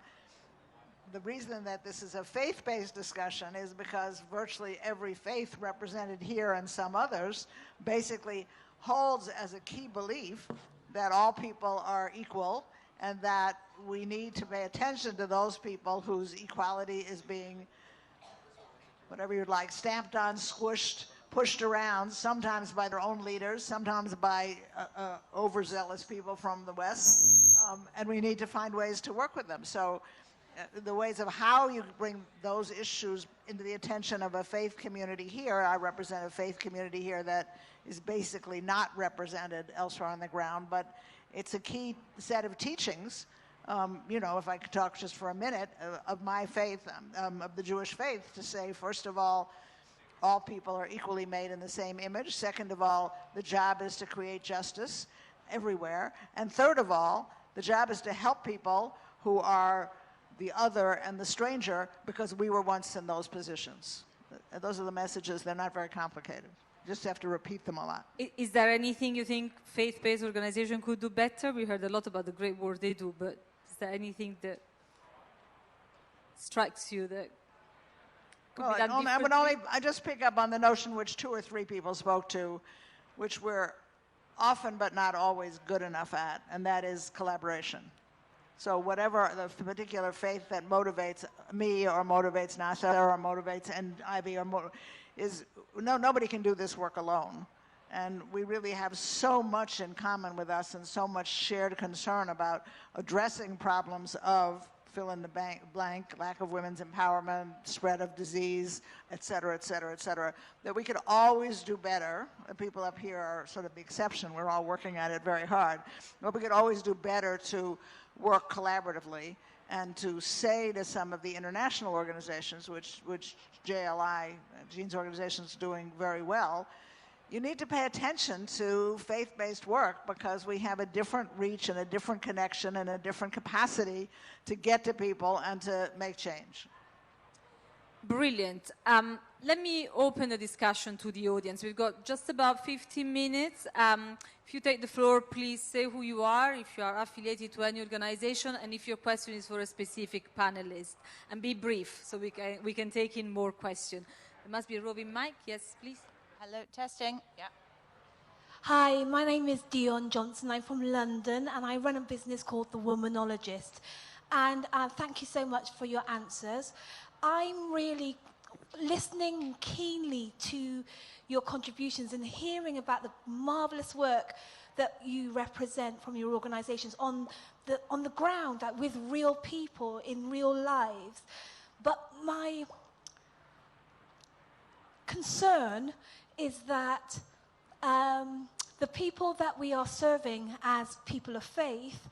D: the reason that this is a faith-based discussion is because virtually every faith represented here and some others basically holds as a key belief that all people are equal and that we need to pay attention to those people whose equality is being, whatever you'd like, stamped on, squished, pushed around, sometimes by their own leaders, sometimes by overzealous people from the West, and we need to find ways to work with them. So the ways of how you bring those issues into the attention of a faith community here, I represent a faith community here that is basically not represented elsewhere on the ground, but it's a key set of teachings, if I could talk just for a minute, of my faith, of the Jewish faith, to say, first of all people are equally made in the same image. Second of all, the job is to create justice everywhere. And third of all, the job is to help people who are the other and the stranger, because we were once in those positions. Those are the messages. They're not very complicated. You just have to repeat them a lot.
B: Is there anything you think faith-based organization could do better? We heard a lot about the great work they do, but is there anything that strikes you that could be done differently?
D: I just pick up on the notion which 2 or 3 people spoke to, which we're often but not always good enough at, and that is collaboration. So whatever the particular faith that motivates me or motivates Nasser or motivates Ivy nobody can do this work alone. And we really have so much in common with us and so much shared concern about addressing problems of fill in the blank, lack of women's empowerment, spread of disease, et cetera, that we could always do better. The people up here are sort of the exception. We're all working at it very hard. But we could always do better to work collaboratively and to say to some of the international organizations, which JLI, Jean's organization, is doing very well, you need to pay attention to faith-based work because we have a different reach and a different connection and a different capacity to get to people and to make change.
B: Brilliant. Let me open the discussion to the audience. We've got just about 15 minutes. If you take the floor, please say who you are, if you are affiliated to any organization, and if your question is for a specific panelist. And be brief, so we can take in more questions. There must be a roving mic. Yes, please.
H: Hello, testing. Yeah.
I: Hi, my name is Dion Johnson. I'm from London, and I run a business called The Womanologist. And thank you so much for your answers. I'm really listening keenly to your contributions and hearing about the marvelous work that you represent from your organizations on the ground, with real people in real lives. But my concern is that the people that we are serving as people of faith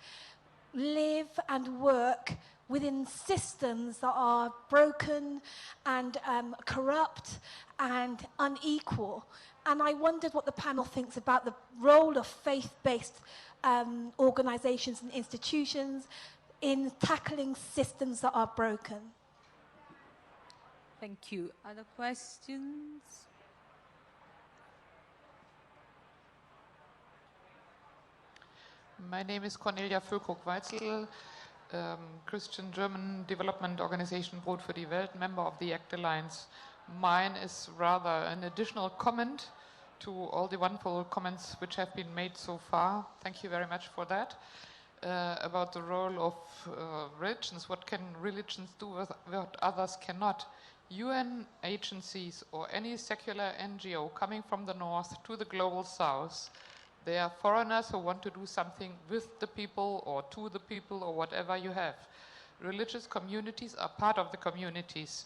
I: live and work within systems that are broken and corrupt and unequal. And I wondered what the panel thinks about the role of faith-based organizations and institutions in tackling systems that are broken.
B: Thank you. Other questions?
J: My name is Cornelia Füllkrug-Weitzel, Christian German development organization Brot für die Welt, member of the ACT Alliance. Mine is rather an additional comment to all the wonderful comments which have been made so far. Thank you very much for that. About the role of religions, what can religions do with what others cannot? UN agencies or any secular NGO coming from the north to the global south, they are foreigners who want to do something with the people or to the people or whatever you have. Religious communities are part of the communities.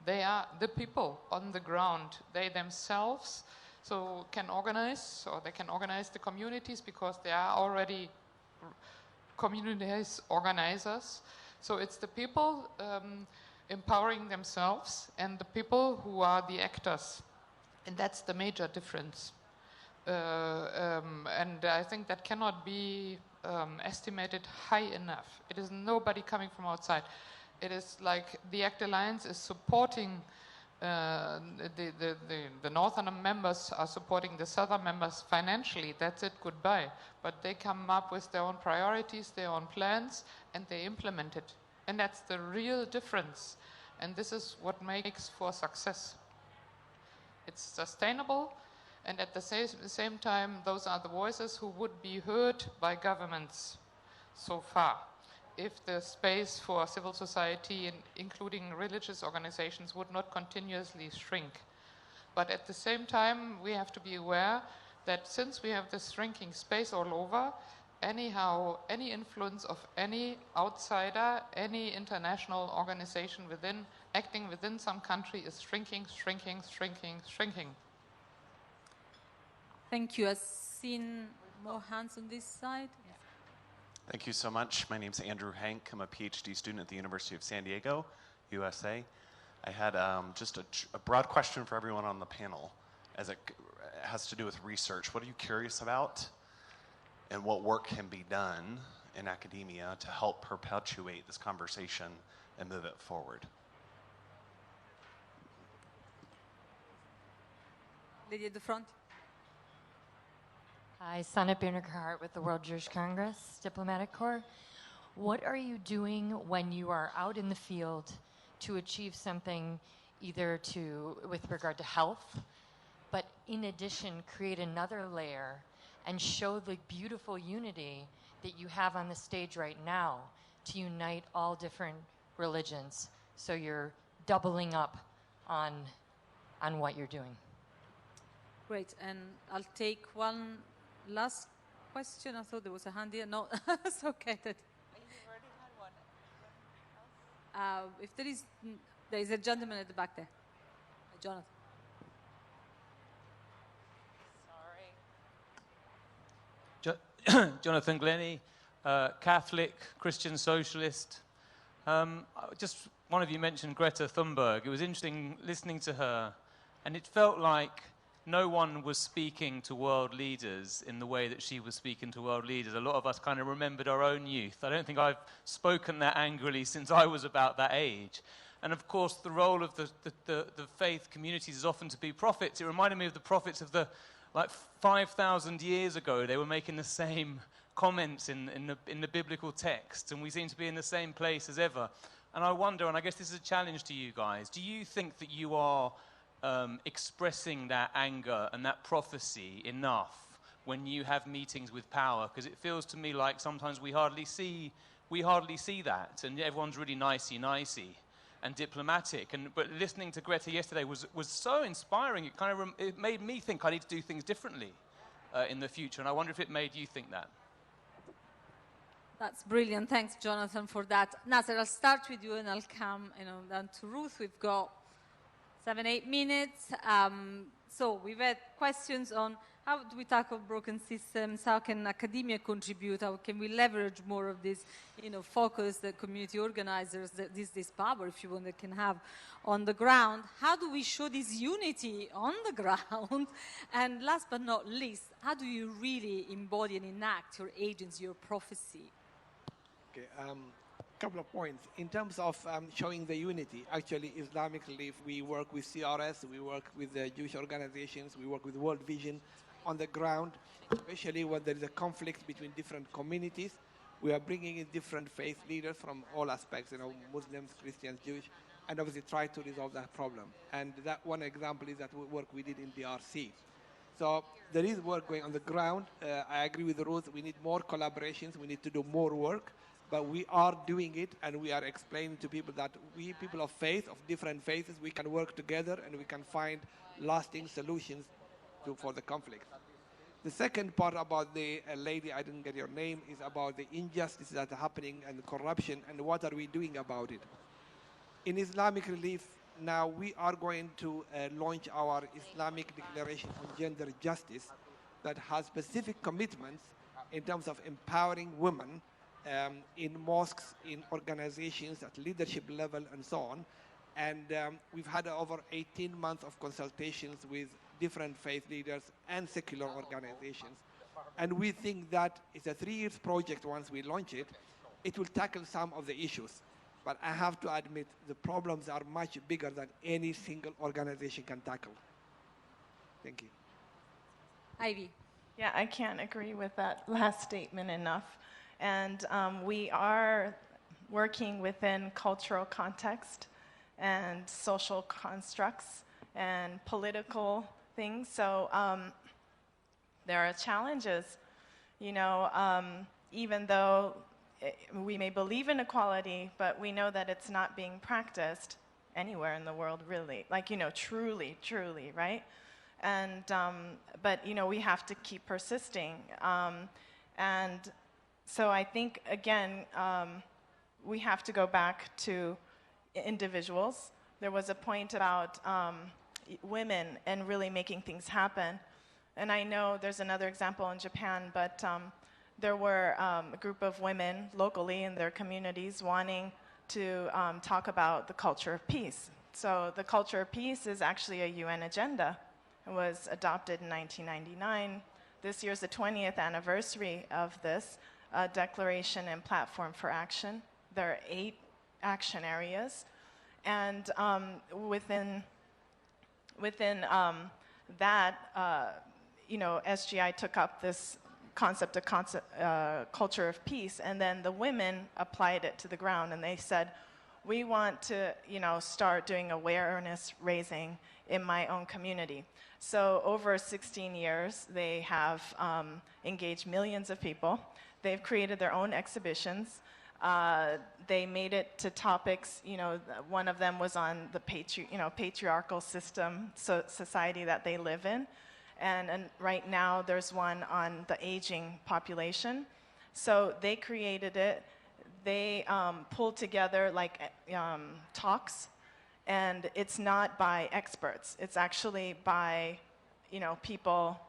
J: They are the people on the ground. They themselves can organize, or they can organize the communities because they are already community organizers. So it's the people empowering themselves and the people who are the actors. And that's the major difference. And I think that cannot be estimated high enough. It is nobody coming from outside. It is like the ACT Alliance is supporting the northern members are supporting the southern members financially. That's it, goodbye. But they come up with their own priorities, their own plans, and they implement it. And that's the real difference. And this is what makes for success. It's sustainable, and at the same time, those are the voices who would be heard by governments so far. If the space for civil society, including religious organizations, would not continuously shrink. But at the same time, we have to be aware that since we have this shrinking space all over, anyhow, any influence of any outsider, any international organization acting within some country is shrinking, shrinking, shrinking, shrinking.
B: Thank you. I've seen more hands on this side.
K: Thank you so much. My name's Andrew Hank. I'm a PhD student at the University of San Diego, USA. I had just a broad question for everyone on the panel as it has to do with research. What are you curious about, and what work can be done in academia to help perpetuate this conversation and move it forward?
B: Lady at the front.
L: Hi, Sana Birner-Carhart with the World Jewish Congress Diplomatic Corps. What are you doing when you are out in the field to achieve something either with regard to health, but in addition create another layer and show the beautiful unity that you have on the stage right now to unite all different religions, so you're doubling up on what you're doing?
B: Great, and I'll take one last question. I thought there was a hand here. No, it's okay. That if there is a gentleman at the back there. Jonathan.
M: Jonathan Glennie, Catholic, Christian socialist. Just one of you mentioned Greta Thunberg. It was interesting listening to her, and it felt like no one was speaking to world leaders in the way that she was speaking to world leaders. A lot of us kind of remembered our own youth. I don't think I've spoken that angrily since I was about that age. And of course, the role of the faith communities is often to be prophets. It reminded me of the prophets of 5,000 years ago. They were making the same comments in the biblical text, and we seem to be in the same place as ever. And I wonder, and I guess this is a challenge to you guys, do you think that you are expressing that anger and that prophecy enough when you have meetings with power? Because it feels to me like sometimes we hardly see that, and everyone's really nicey and diplomatic. But listening to Greta yesterday was so inspiring. It made me think I need to do things differently in the future, and I wonder if it made you think that.
B: That's brilliant. Thanks, Jonathan, for that. Nasser, I'll start with you, and I'll come down to Ruth. We've got 7-8 minutes. So we've had questions on how do we tackle broken systems, how can academia contribute, how can we leverage more of this, focus that community organizers, that this power, if you want, that can have on the ground. How do we show this unity on the ground? And last but not least, how do you really embody and enact your agency, your prophecy?
F: Okay, couple of points. In terms of showing the unity, actually, Islamic Relief, we work with CRS, we work with the Jewish organizations, we work with World Vision on the ground, especially when there is a conflict between different communities. We are bringing in different faith leaders from all aspects, Muslims, Christians, Jewish, and obviously try to resolve that problem. And that one example is that work we did in DRC. So there is work going on the ground. I agree with Ruth, we need more collaborations, we need to do more work. But we are doing it, and we are explaining to people that we, people of faith, of different faiths, we can work together and we can find lasting solutions for the conflict. The second part about the lady, I didn't get your name, is about the injustices that are happening and the corruption, and what are we doing about it. In Islamic Relief, now we are going to launch our Islamic Declaration on Gender Justice that has specific commitments in terms of empowering women in mosques, in organizations at leadership level, and so on. And we've had over 18 months of consultations with different faith leaders and secular organizations. And we think that it's a 3-year project. Once we launch it, it will tackle some of the issues. But I have to admit, the problems are much bigger than any single organization can tackle. Thank you.
B: Ivy.
E: Yeah, I can't agree with that last statement enough. And we are working within cultural context and social constructs and political things. So there are challenges, even though we may believe in equality, but we know that it's not being practiced anywhere in the world, really. Truly, right? And, but, we have to keep persisting. And so I think, again, we have to go back to individuals. There was a point about women and really making things happen. And I know there's another example in Japan, but there were a group of women locally in their communities wanting to talk about the culture of peace. So the culture of peace is actually a UN agenda. It was adopted in 1999. This year's the 20th anniversary of this. Declaration and platform for action. There are 8 action areas, and within that, SGI took up this concept of culture of peace, and then the women applied it to the ground, and they said, we want to, start doing awareness raising in my own community. So over 16 years, they have engaged millions of people. They've created their own exhibitions. They made it to topics, one of them was on the patriarchal system, society that they live in. And right now there's one on the aging population. So they created it. They pulled together talks, and it's not by experts. It's actually by, people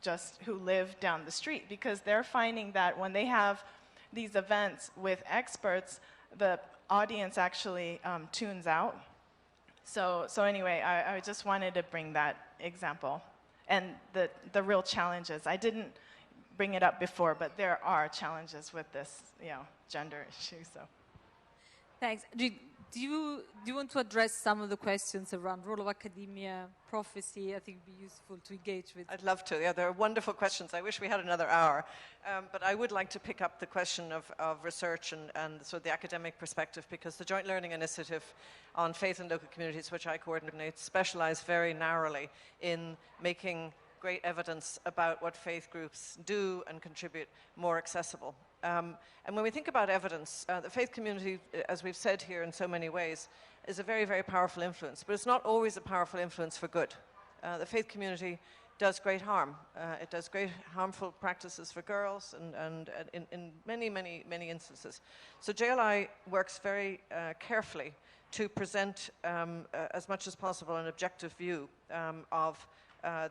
E: just who live down the street, because they're finding that when they have these events with experts, the audience actually tunes out. So anyway, I just wanted to bring that example and the real challenges. I didn't bring it up before, but there are challenges with this, gender issue. So,
B: thanks. Do you want to address some of the questions around role of academia, prophecy? I think it would be useful to engage with.
G: I'd love to. Yeah, they're wonderful questions. I wish we had another hour. But I would like to pick up the question of research and so the academic perspective, because the Joint Learning Initiative on Faith and Local Communities, which I coordinate, specialize very narrowly in making great evidence about what faith groups do and contribute more accessible. And when we think about evidence, the faith community, as we've said here in so many ways, is a very, very powerful influence. But it's not always a powerful influence for good. The faith community does great harm. It does great harmful practices for girls and in many, many, many instances. So JLI works very carefully to present as much as possible an objective view of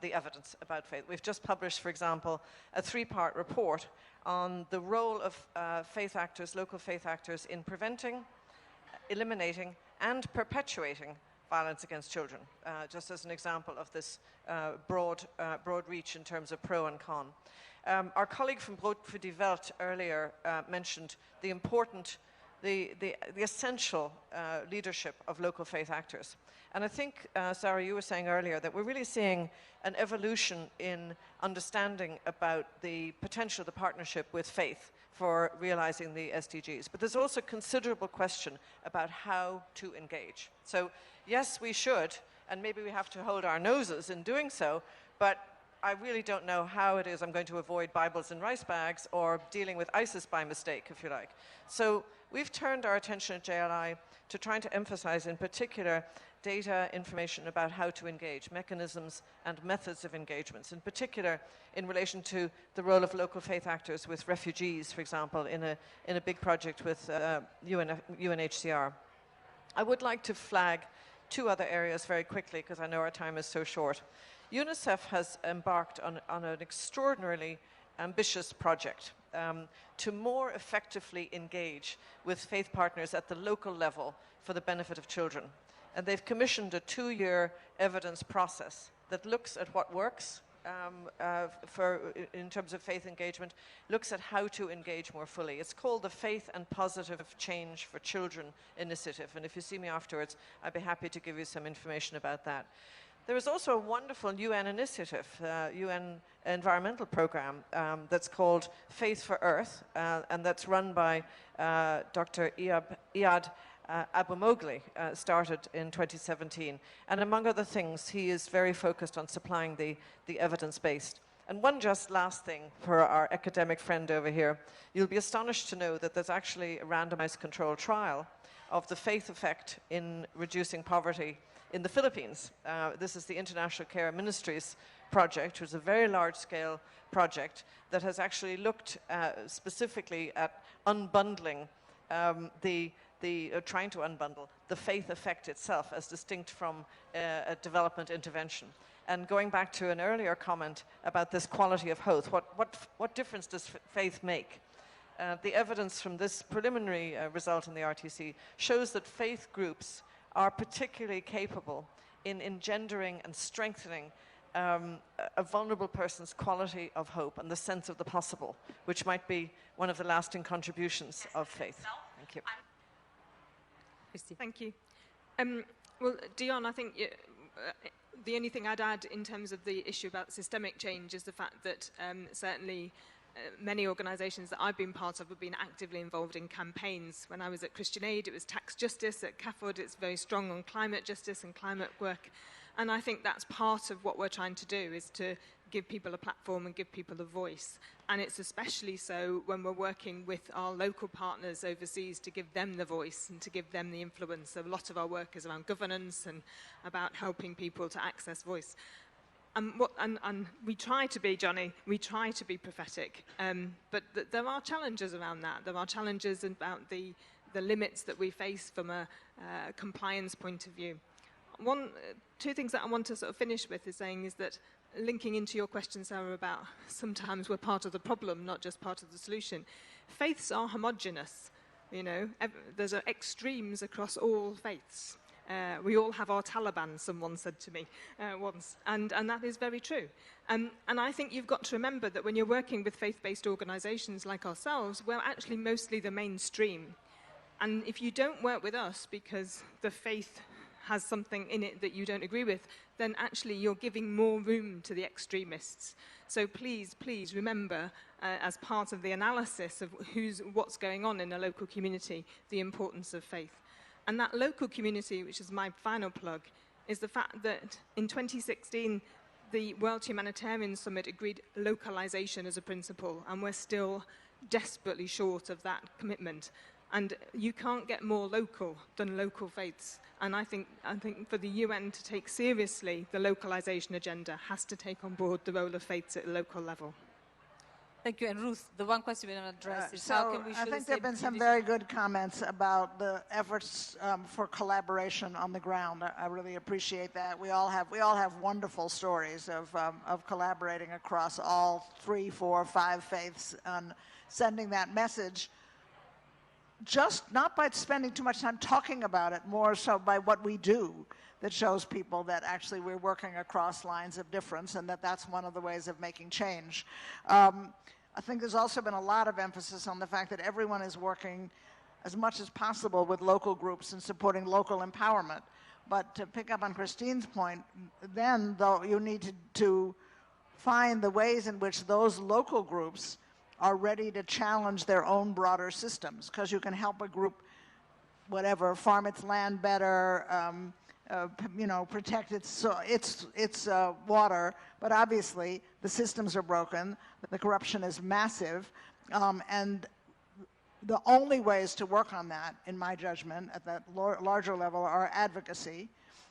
G: the evidence about faith. We've just published, for example, a 3-part report on the role of faith actors, local faith actors, in preventing, eliminating, and perpetuating violence against children, just as an example of this broad reach in terms of pro and con. Our colleague from Brood voor die Welt earlier mentioned the important, the essential leadership of local faith actors. And I think, Sarah, you were saying earlier that we're really seeing an evolution in understanding about the potential of the partnership with faith for realizing the SDGs. But there's also considerable question about how to engage. So yes, we should, and maybe we have to hold our noses in doing so, but I really don't know how it is I'm going to avoid Bibles in rice bags or dealing with ISIS by mistake, if you like. So we've turned our attention at JLI to trying to emphasize in particular data information about how to engage, mechanisms and methods of engagements, in particular in relation to the role of local faith actors with refugees, for example, in a big project with UNHCR. I would like to flag 2 other areas very quickly because I know our time is so short. UNICEF has embarked on an extraordinarily ambitious project to more effectively engage with faith partners at the local level for the benefit of children. And they've commissioned a 2-year evidence process that looks at what works in terms of faith engagement, looks at how to engage more fully. It's called the Faith and Positive Change for Children Initiative. And if you see me afterwards, I'd be happy to give you some information about that. There is also a wonderful UN initiative, UN environmental program that's called Faith for Earth, and that's run by Dr. Iyad Abou-Mogli, started in 2017. And among other things, he is very focused on supplying the evidence-based. And one just last thing for our academic friend over here. You'll be astonished to know that there's actually a randomized controlled trial of the faith effect in reducing poverty in the Philippines. This is the International Care Ministries project, which is a very large-scale project that has actually looked specifically at unbundling trying to unbundle the faith effect itself as distinct from a development intervention. And going back to an earlier comment about this quality of hope, what difference does faith make? The evidence from this preliminary result in the RTC shows that faith groups are particularly capable in engendering and strengthening a vulnerable person's quality of hope and the sense of the possible, which might be one of the lasting contributions of faith. Thank you.
C: Thank you. Well, Dion, I think the only thing I'd add in terms of the issue about systemic change is the fact that certainly many organisations that I've been part of have been actively involved in campaigns. When I was at Christian Aid, it was tax justice. At CAFOD, it's very strong on climate justice and climate work. And I think that's part of what we're trying to do, is to give people a platform and give people a voice. And it's especially so when we're working with our local partners overseas to give them the voice and to give them the influence. So a lot of our work is around governance and about helping people to access voice. And we try to be, Johnny, we try to be prophetic, but there are challenges around that. There are challenges about the limits that we face from a compliance point of view. Two things that I want to sort of finish with is saying is that, linking into your question, Sarah, about sometimes we're part of the problem, not just part of the solution. Faiths are homogenous, you know. There's extremes across all faiths. We all have our Taliban, someone said to me once, and that is very true. And I think you've got to remember that when you're working with faith-based organisations like ourselves, we're actually mostly the mainstream. And if you don't work with us because the faith has something in it that you don't agree with, then actually you're giving more room to the extremists. So please, please remember, as part of the analysis of what's going on in a local community, the importance of faith. And that local community, which is my final plug, is the fact that in 2016, the World Humanitarian Summit agreed localization as a principle, and we're still desperately short of that commitment. And you can't get more local than local faiths. And I think for the UN to take seriously the localization agenda has to take on board the role of faiths at the local level.
B: Thank you. And Ruth, the one question we don't address is how can we show
D: I think there have been some very good comments about the efforts for collaboration on the ground. I really appreciate that. We all have wonderful stories of collaborating across all 3, 4, 5 faiths on sending that message. Just not by spending too much time talking about it, more so by what we do that shows people that actually we're working across lines of difference and that that's one of the ways of making change. I think there's also been a lot of emphasis on the fact that everyone is working as much as possible with local groups and supporting local empowerment. But to pick up on Christine's point, then though you need to find the ways in which those local groups are ready to challenge their own broader systems, because you can help a group, whatever, farm its land better, protect its water, but obviously the systems are broken, the corruption is massive, and the only ways to work on that, in my judgment, at that larger level are advocacy.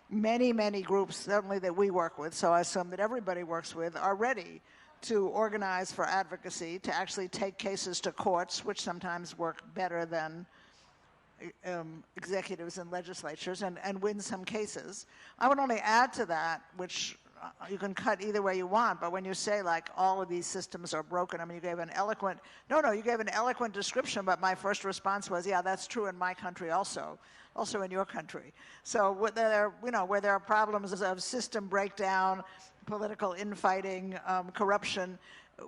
D: Many groups, certainly that we work with, so I assume that everybody works with, are ready to organize for advocacy, to actually take cases to courts, which sometimes work better than executives and legislatures, and win some cases. I would only add to that, which you can cut either way you want, but when you say like all of these systems are broken, I mean, you gave an eloquent description, but my first response was, yeah, that's true in my country also in your country. So where there are problems of system breakdown, political infighting, corruption,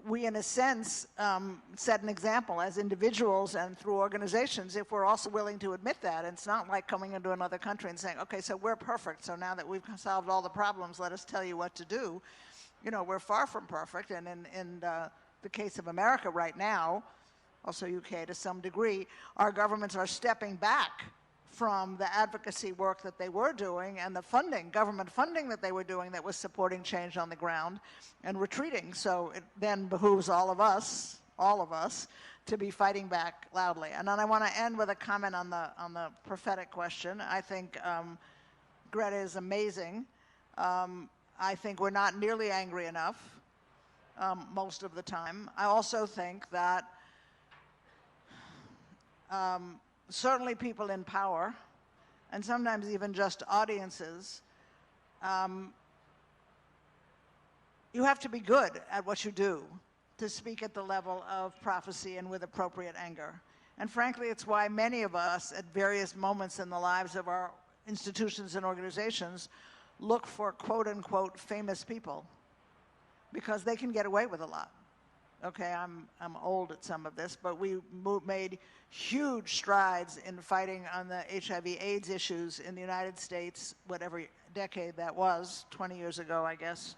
D: we, in a sense, set an example as individuals and through organizations if we're also willing to admit that. And it's not like coming into another country and saying, okay, so we're perfect, so now that we've solved all the problems, let us tell you what to do. We're far from perfect, and in the case of America right now, also UK to some degree, our governments are stepping back from the advocacy work that they were doing and the government funding that they were doing that was supporting change on the ground, and retreating. So it then behooves all of us, to be fighting back loudly. And then I want to end with a comment on the prophetic question. I think Greta is amazing. I think we're not nearly angry enough most of the time. I also think that certainly people in power, and sometimes even just audiences, you have to be good at what you do to speak at the level of prophecy and with appropriate anger. And frankly, it's why many of us at various moments in the lives of our institutions and organizations look for quote-unquote famous people, because they can get away with a lot. Okay, I'm old at some of this, but we made huge strides in fighting on the HIV/AIDS issues in the United States, whatever decade that was, 20 years ago, I guess,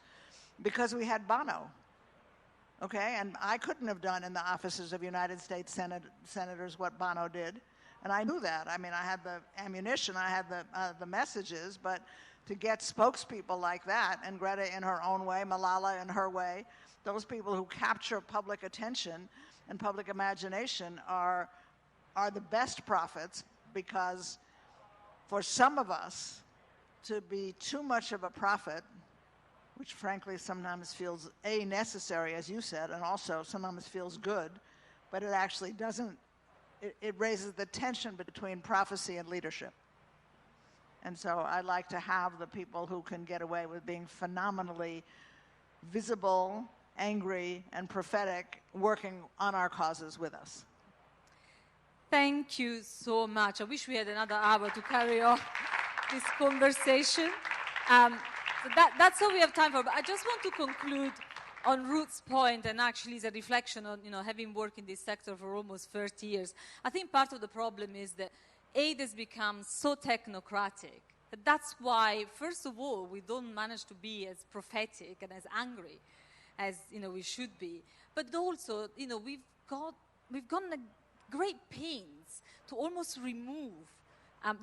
D: because we had Bono. Okay, and I couldn't have done in the offices of United States senators what Bono did, and I knew that. I mean, I had the ammunition, I had the messages, but to get spokespeople like that, and Greta in her own way, Malala in her way, those people who capture public attention and public imagination are the best prophets, because for some of us to be too much of a prophet, which frankly sometimes feels necessary, as you said, and also sometimes feels good, but it actually doesn't, it raises the tension between prophecy and leadership. And so I like to have the people who can get away with being phenomenally visible, angry, and prophetic, working on our causes with us.
B: Thank you so much. I wish we had another hour to carry on this conversation. So that's all we have time for. But I just want to conclude on Ruth's point, and actually it's a reflection on, having worked in this sector for almost 30 years. I think part of the problem is that aid has become so technocratic. That's why, first of all, we don't manage to be as prophetic and as angry as we should be. But also, we've gone to great pains to almost remove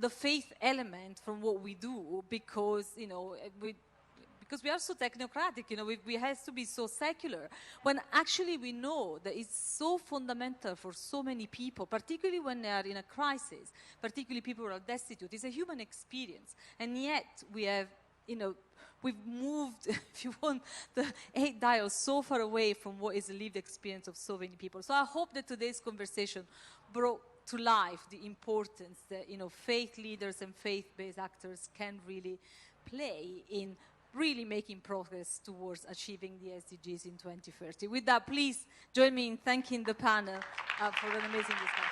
B: the faith element from what we do, because we are so technocratic. We have to be so secular, when actually we know that it's so fundamental for so many people, particularly when they are in a crisis, particularly people who are destitute. It's a human experience, and yet we have we've moved, if you want, the 8 dials so far away from what is the lived experience of so many people. So I hope that today's conversation brought to life the importance that, you know, faith leaders and faith-based actors can really play in really making progress towards achieving the SDGs in 2030. With that, please join me in thanking the panel for an amazing discussion.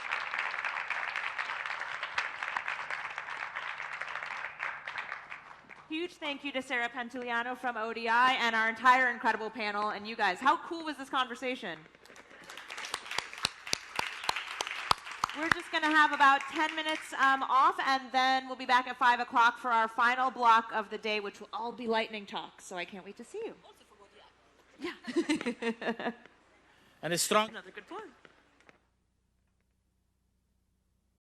A: Huge thank you to Sarah Pantuliano from ODI and our entire incredible panel. And you guys, how cool was this conversation? We're just going to have about 10 minutes off, and then we'll be back at 5 o'clock for our final block of the day, which will all be lightning talks. So I can't wait to see you. Yeah.
N: And it's strong.
A: Another good point.